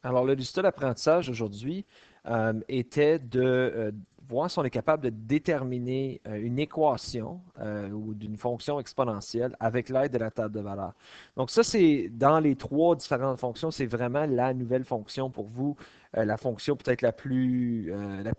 Alors, le résultat d'apprentissage aujourd'hui était de voir si on est capable de déterminer une équation ou d'une fonction exponentielle avec l'aide de la table de valeurs. Donc, ça, c'est dans les trois différentes fonctions, c'est vraiment la nouvelle fonction pour vous, la fonction peut-être la plus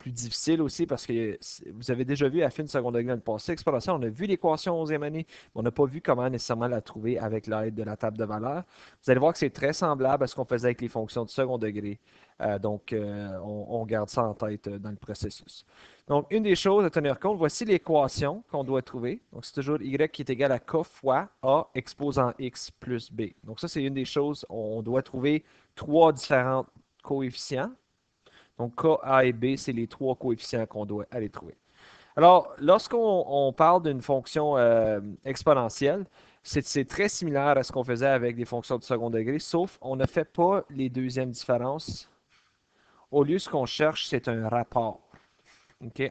difficile aussi, parce que vous avez déjà vu à fin de seconde degré dans le passé, exponentielle, on a vu l'équation en 11e année, mais on n'a pas vu comment nécessairement la trouver avec l'aide de la table de valeurs. Vous allez voir que c'est très semblable à ce qu'on faisait avec les fonctions de second degré. On garde ça en tête dans le processus. Donc, une des choses à tenir compte, voici l'équation qu'on doit trouver. Donc, c'est toujours y qui est égal à k fois a exposant x plus b. Donc, ça, c'est une des choses. On doit trouver trois différents coefficients. Donc, k, a et b, c'est les trois coefficients qu'on doit aller trouver. Alors, lorsqu'on parle d'une fonction exponentielle, c'est très similaire à ce qu'on faisait avec des fonctions de second degré, sauf on ne fait pas les deuxièmes différences. Au lieu, ce qu'on cherche, c'est un rapport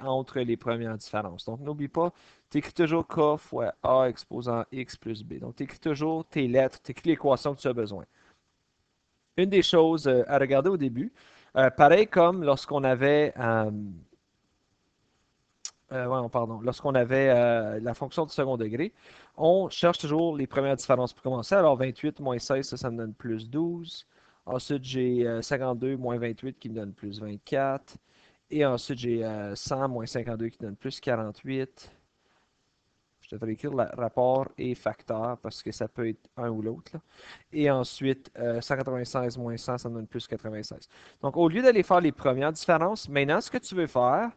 entre les premières différences. Donc, n'oublie pas, tu écris toujours k fois a exposant x plus b. Donc, tu écris toujours tes lettres, tu écris l'équation que tu as besoin. Une des choses à regarder au début, pareil comme lorsqu'on avait pardon, lorsqu'on avait la fonction de second degré, on cherche toujours les premières différences pour commencer. Alors 28 moins 16, ça me donne plus 12. Ensuite, j'ai 52 moins 28 qui me donne plus 24. Et ensuite, j'ai 100 moins 52 qui donne plus 48. Je devrais écrire le rapport et facteur parce que ça peut être un ou l'autre. Et ensuite, 196 moins 100, ça me donne plus 96. Donc, au lieu d'aller faire les premières différences, maintenant, ce que tu veux faire,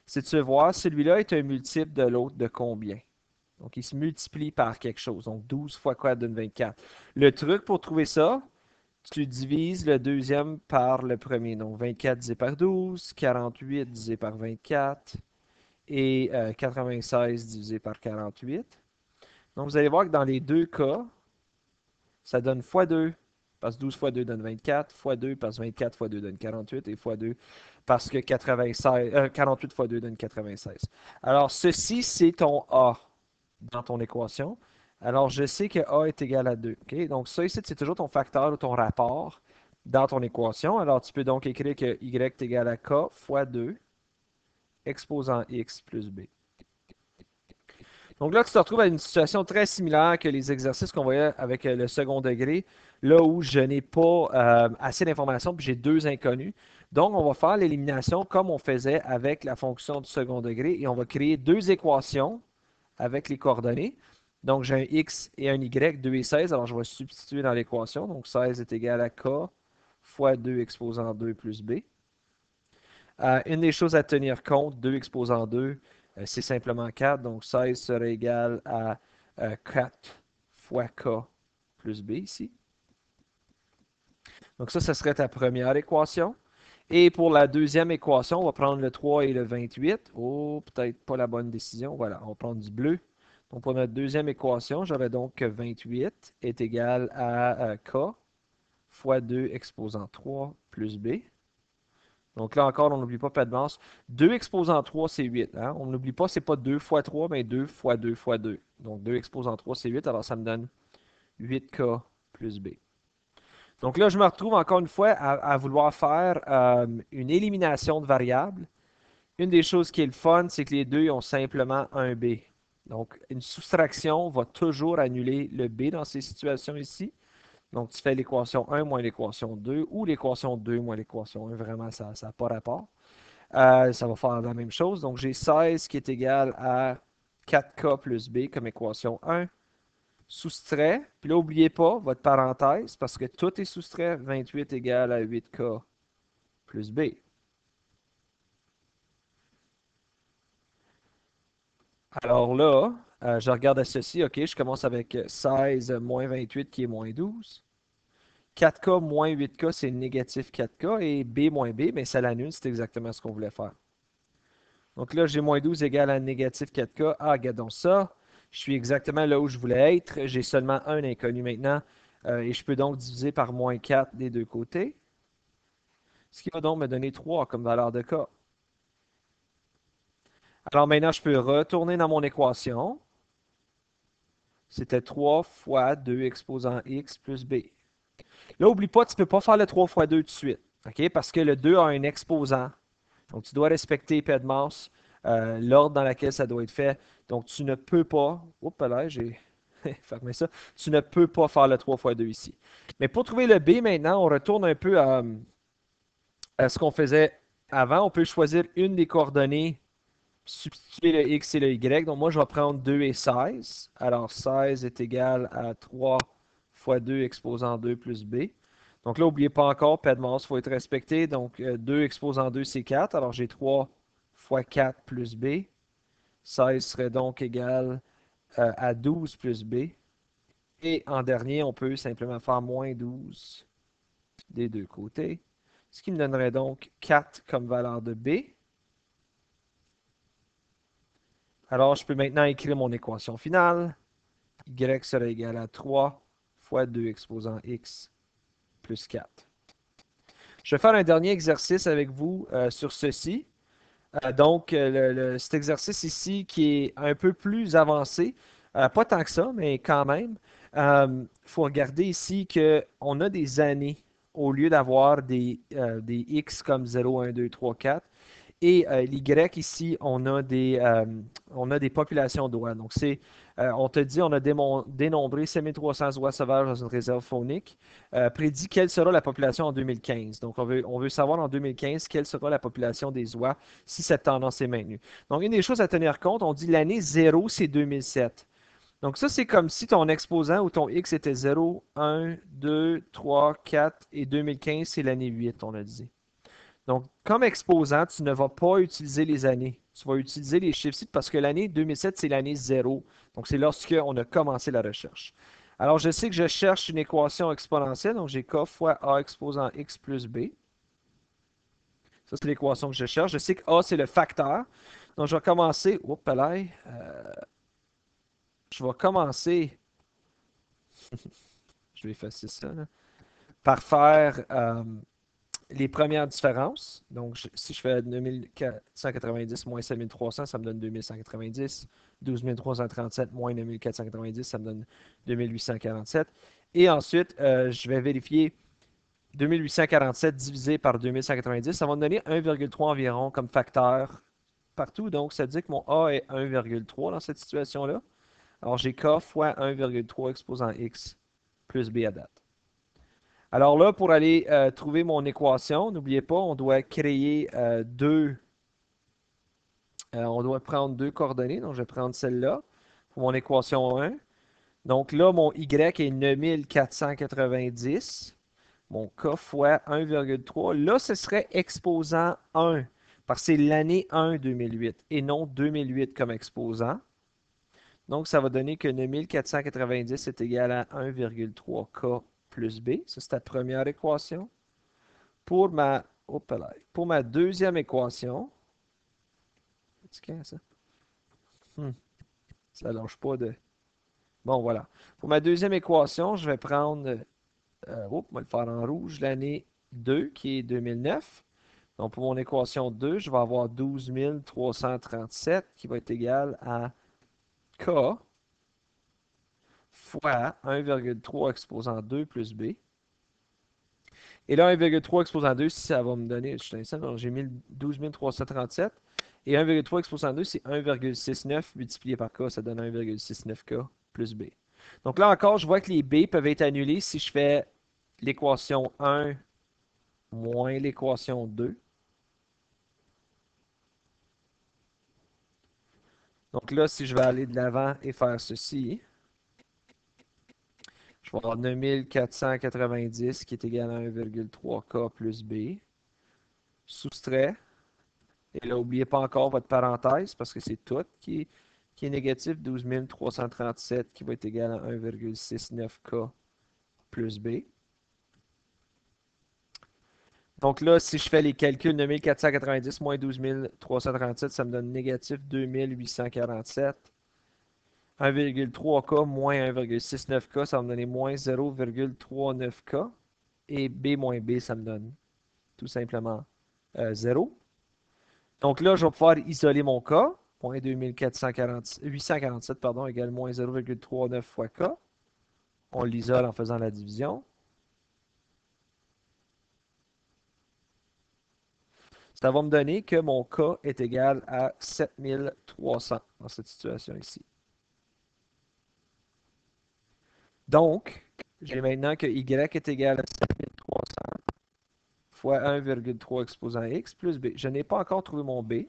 c'est tu veux voir celui-là est un multiple de l'autre de combien. Donc, il se multiplie par quelque chose. Donc, 12 fois quoi donne 24. Le truc pour trouver ça, tu divises le deuxième par le premier. Donc, 24 divisé par 12, 48 divisé par 24 et 96 divisé par 48. Donc, vous allez voir que dans les deux cas, ça donne x2, parce que 12 fois 2 donne 24, x2 parce que 24 fois 2 donne 48, et x2 parce que 48 fois 2 donne 96. Alors, ceci, c'est ton A dans ton équation. Alors, je sais que A est égal à 2. Okay? Donc, ça ici, c'est toujours ton facteur ou ton rapport dans ton équation. Alors, tu peux donc écrire que Y est égal à K fois 2 exposant X plus B. Donc là, tu te retrouves à une situation très similaire que les exercices qu'on voyait avec le second degré, là où je n'ai pas assez d'informations, puis j'ai deux inconnus. Donc, on va faire l'élimination comme on faisait avec la fonction du second degré et on va créer deux équations avec les coordonnées. Donc, j'ai un x et un y, 2 et 16. Alors, je vais substituer dans l'équation. Donc, 16 est égal à k fois 2 exposant 2 plus b. Une des choses à tenir compte, 2 exposant 2, c'est simplement 4. Donc 16 serait égal à 4 fois k plus b ici. Donc ça serait ta première équation. Et pour la deuxième équation, on va prendre le 3 et le 28. Oh, peut-être pas la bonne décision. Voilà, on va prendre du bleu. Donc pour notre deuxième équation, j'aurais donc que 28 est égal à k fois 2 exposant 3 plus b. Donc là encore, on n'oublie pas pas de masse. 2 exposant 3, c'est 8. Hein? On n'oublie pas, c'est pas 2 fois 3, mais 2 fois 2 fois 2. Donc 2 exposant 3, c'est 8. Alors ça me donne 8K plus B. Donc là, je me retrouve encore une fois à vouloir faire une élimination de variables. Une des choses qui est le fun, c'est que les deux ont simplement un B. Donc une soustraction va toujours annuler le B dans ces situations ici. Donc tu fais l'équation 1 moins l'équation 2 ou l'équation 2 moins l'équation 1. Vraiment, ça n'a pas rapport. Ça va faire la même chose. Donc, j'ai 16 qui est égal à 4K plus B comme équation 1. Soustrait. Puis là, n'oubliez pas votre parenthèse parce que tout est soustrait. 28 égale à 8K plus B. Alors là, je regarde à ceci. OK, je commence avec 16 moins 28 qui est moins 12. 4K moins 8K, c'est négatif 4K. Et B moins B, mais ça l'annule. C'est exactement ce qu'on voulait faire. Donc là, j'ai moins 12 égale à négatif 4K. Ah, regardons ça. Je suis exactement là où je voulais être. J'ai seulement un inconnu maintenant. Et je peux donc diviser par moins 4 des deux côtés. Ce qui va donc me donner 3 comme valeur de K. Alors maintenant, je peux retourner dans mon équation. C'était 3 fois 2 exposant x plus b. Là, n'oublie pas, tu ne peux pas faire le 3 fois 2 tout de suite. OK? Parce que le 2 a un exposant. Donc, tu dois respecter PEDMAS, l'ordre dans lequel ça doit être fait. Donc, tu ne peux pas. Oups, là, j'ai fermé ça. Tu ne peux pas faire le 3 fois 2 ici. Mais pour trouver le B maintenant, on retourne un peu à ce qu'on faisait avant. On peut choisir une des coordonnées, substituer le X et le Y. Donc, moi, je vais prendre 2 et 16. Alors, 16 est égal à 3 fois 2 exposant 2 plus B. Donc là, n'oubliez pas encore, PEDMAS, il faut être respecté. Donc, 2 exposant 2, c'est 4. Alors, j'ai 3 fois 4 plus B. 16 serait donc égal à 12 plus B. Et en dernier, on peut simplement faire moins 12 des deux côtés. Ce qui me donnerait donc 4 comme valeur de B. Alors, je peux maintenant écrire mon équation finale. Y serait égal à 3 fois 2 exposant X plus 4. Je vais faire un dernier exercice avec vous sur ceci. Donc, cet exercice ici qui est un peu plus avancé, pas tant que ça, mais quand même, il faut regarder ici qu'on a des années au lieu d'avoir des X comme 0, 1, 2, 3, 4. Et l'Y ici, on a des populations d'oies. Donc, on te dit, on a dénombré 5300 oies sauvages dans une réserve faunique. Prédit quelle sera la population en 2015. Donc, on veut savoir en 2015 quelle sera la population des oies si cette tendance est maintenue. Donc, une des choses à tenir compte, on dit l'année 0, c'est 2007. Donc, ça, c'est comme si ton exposant ou ton X était 0, 1, 2, 3, 4 et 2015, c'est l'année 8, on a dit. Donc, comme exposant, tu ne vas pas utiliser les années. Tu vas utiliser les chiffres parce que l'année 2007, c'est l'année 0. Donc, c'est lorsqu'on a commencé la recherche. Alors, je sais que je cherche une équation exponentielle. Donc, j'ai K fois A exposant X plus B. Ça, c'est l'équation que je cherche. Je sais que A, c'est le facteur. Donc, je vais commencer. Oups, là, je vais commencer. Je vais effacer ça, là, par faire les premières différences. Donc, si je fais 2490 moins 5300, ça me donne 2190. 12337 moins 9490, ça me donne 2847. Et ensuite, je vais vérifier 2847 divisé par 2190. Ça va me donner 1,3 environ comme facteur partout. Donc, ça dit que mon A est 1,3 dans cette situation-là. Alors, j'ai K fois 1,3 exposant X plus B à date. Alors là, pour aller trouver mon équation, n'oubliez pas, on doit créer on doit prendre deux coordonnées. Donc, je vais prendre celle-là pour mon équation 1. Donc là, mon Y est 9490. Mon K fois 1,3. Là, ce serait exposant 1, parce que c'est l'année 1 2008 et non 2008 comme exposant. Donc, ça va donner que 9490 est égal à 1,3K plus B. Ça, c'est la première équation. Pour ma deuxième équation, c'est quand ça? Ça lâche pas de. Bon, voilà. Pour ma deuxième équation, je vais prendre, on va le faire en rouge, l'année 2, qui est 2009. Donc, pour mon équation 2, je vais avoir 12 337 qui va être égal à K fois 1,3 exposant 2 plus B. Et là, 1,3 exposant 2, ça va me donner, j'ai mis 12 337. Et 1,3 exposant 2, c'est 1,69 multiplié par K, ça donne 1,69K plus B. Donc là encore, je vois que les B peuvent être annulés si je fais l'équation 1 moins l'équation 2. Donc là, si je vais aller de l'avant et faire ceci, je vais avoir 9490 qui est égal à 1,3K plus B. Soustrait. Et là, n'oubliez pas encore votre parenthèse parce que c'est tout qui est négatif. 12 337 qui va être égal à 1,69K plus B. Donc là, si je fais les calculs, 9490 moins 12 337, ça me donne négatif 2847. 1,3K moins 1,69K, ça va me donner moins 0,39K. Et B moins B, ça me donne tout simplement 0. Donc là, je vais pouvoir isoler mon K. Moins 847 égale moins 0,39 fois K. On l'isole en faisant la division. Ça va me donner que mon K est égal à 7300 dans cette situation ici. Donc, j'ai maintenant que Y est égal à 7300 fois 1,3 exposant X plus B. Je n'ai pas encore trouvé mon B.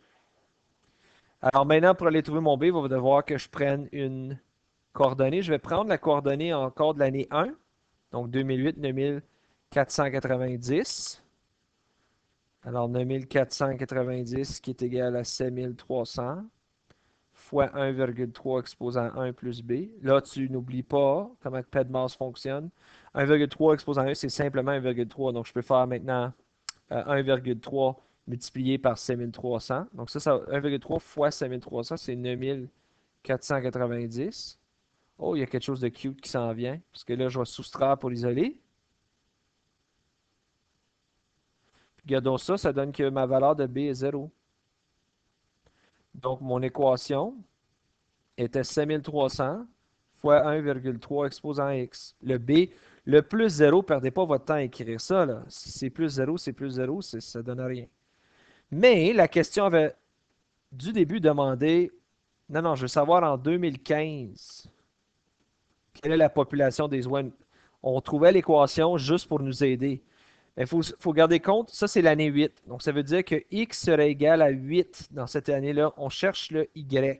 Alors maintenant, pour aller trouver mon B, il va devoir que je prenne une coordonnée. Je vais prendre la coordonnée encore de l'année 1, donc 2008, 9490. Alors 9490 qui est égal à 7300 fois 1,3 exposant 1 plus B. Là, tu n'oublies pas comment PEDMAS fonctionne. 1,3 exposant 1, c'est simplement 1,3. Donc, je peux faire maintenant 1,3 multiplié par 5300. Donc, ça 1,3 fois 5300, c'est 9490. Oh, il y a quelque chose de cute qui s'en vient. Parce que là, je vais soustraire pour l'isoler. Regardons ça, ça donne que ma valeur de B est 0. Donc, mon équation était 5300 fois 1,3 exposant x. Le B, le plus 0, perdez pas votre temps à écrire ça. Là. Si c'est plus 0, c'est plus 0, ça ne donne rien. Mais la question avait du début demandé, non, non, je veux savoir en 2015, quelle est la population des oies. On trouvait l'équation juste pour nous aider. Il faut garder compte, ça c'est l'année 8. Donc ça veut dire que x serait égal à 8 dans cette année-là. On cherche le y.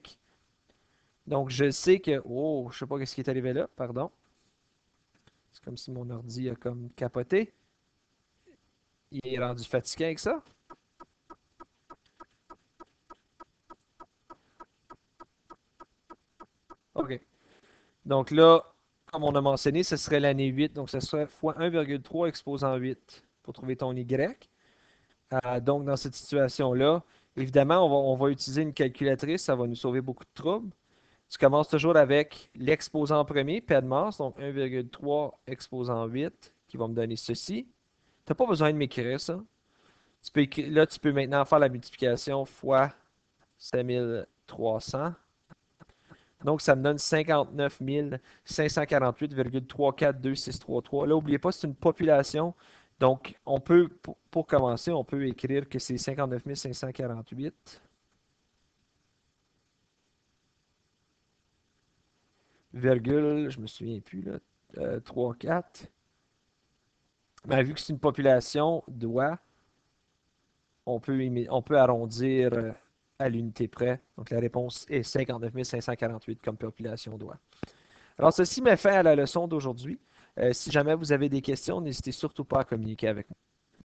Donc je sais que... Oh, je ne sais pas ce qui est arrivé là, pardon. C'est comme si mon ordi a comme capoté. Il est rendu fatigué avec ça. OK. Donc là, comme on a mentionné, ce serait l'année 8. Donc ce serait fois 1,3 exposant 8 pour trouver ton y. Donc dans cette situation-là, évidemment, on va utiliser une calculatrice. Ça va nous sauver beaucoup de troubles. Tu commences toujours avec l'exposant premier, P de masse, donc 1,3 exposant 8, qui va me donner ceci. Tu n'as pas besoin de m'écrire ça. Là, tu peux maintenant faire la multiplication fois 5300. Donc, ça me donne 59 548,342633. Là, n'oubliez pas, c'est une population. Donc, on peut, pour commencer, on peut écrire que c'est 59 548, virgule, je me souviens plus, là, 3, 4. Mais vu que c'est une population d'oies, on peut arrondir à l'unité près. Donc, la réponse est 59 548 comme population d'oies. Alors, ceci met fin à la leçon d'aujourd'hui. Si jamais vous avez des questions, n'hésitez surtout pas à communiquer avec moi.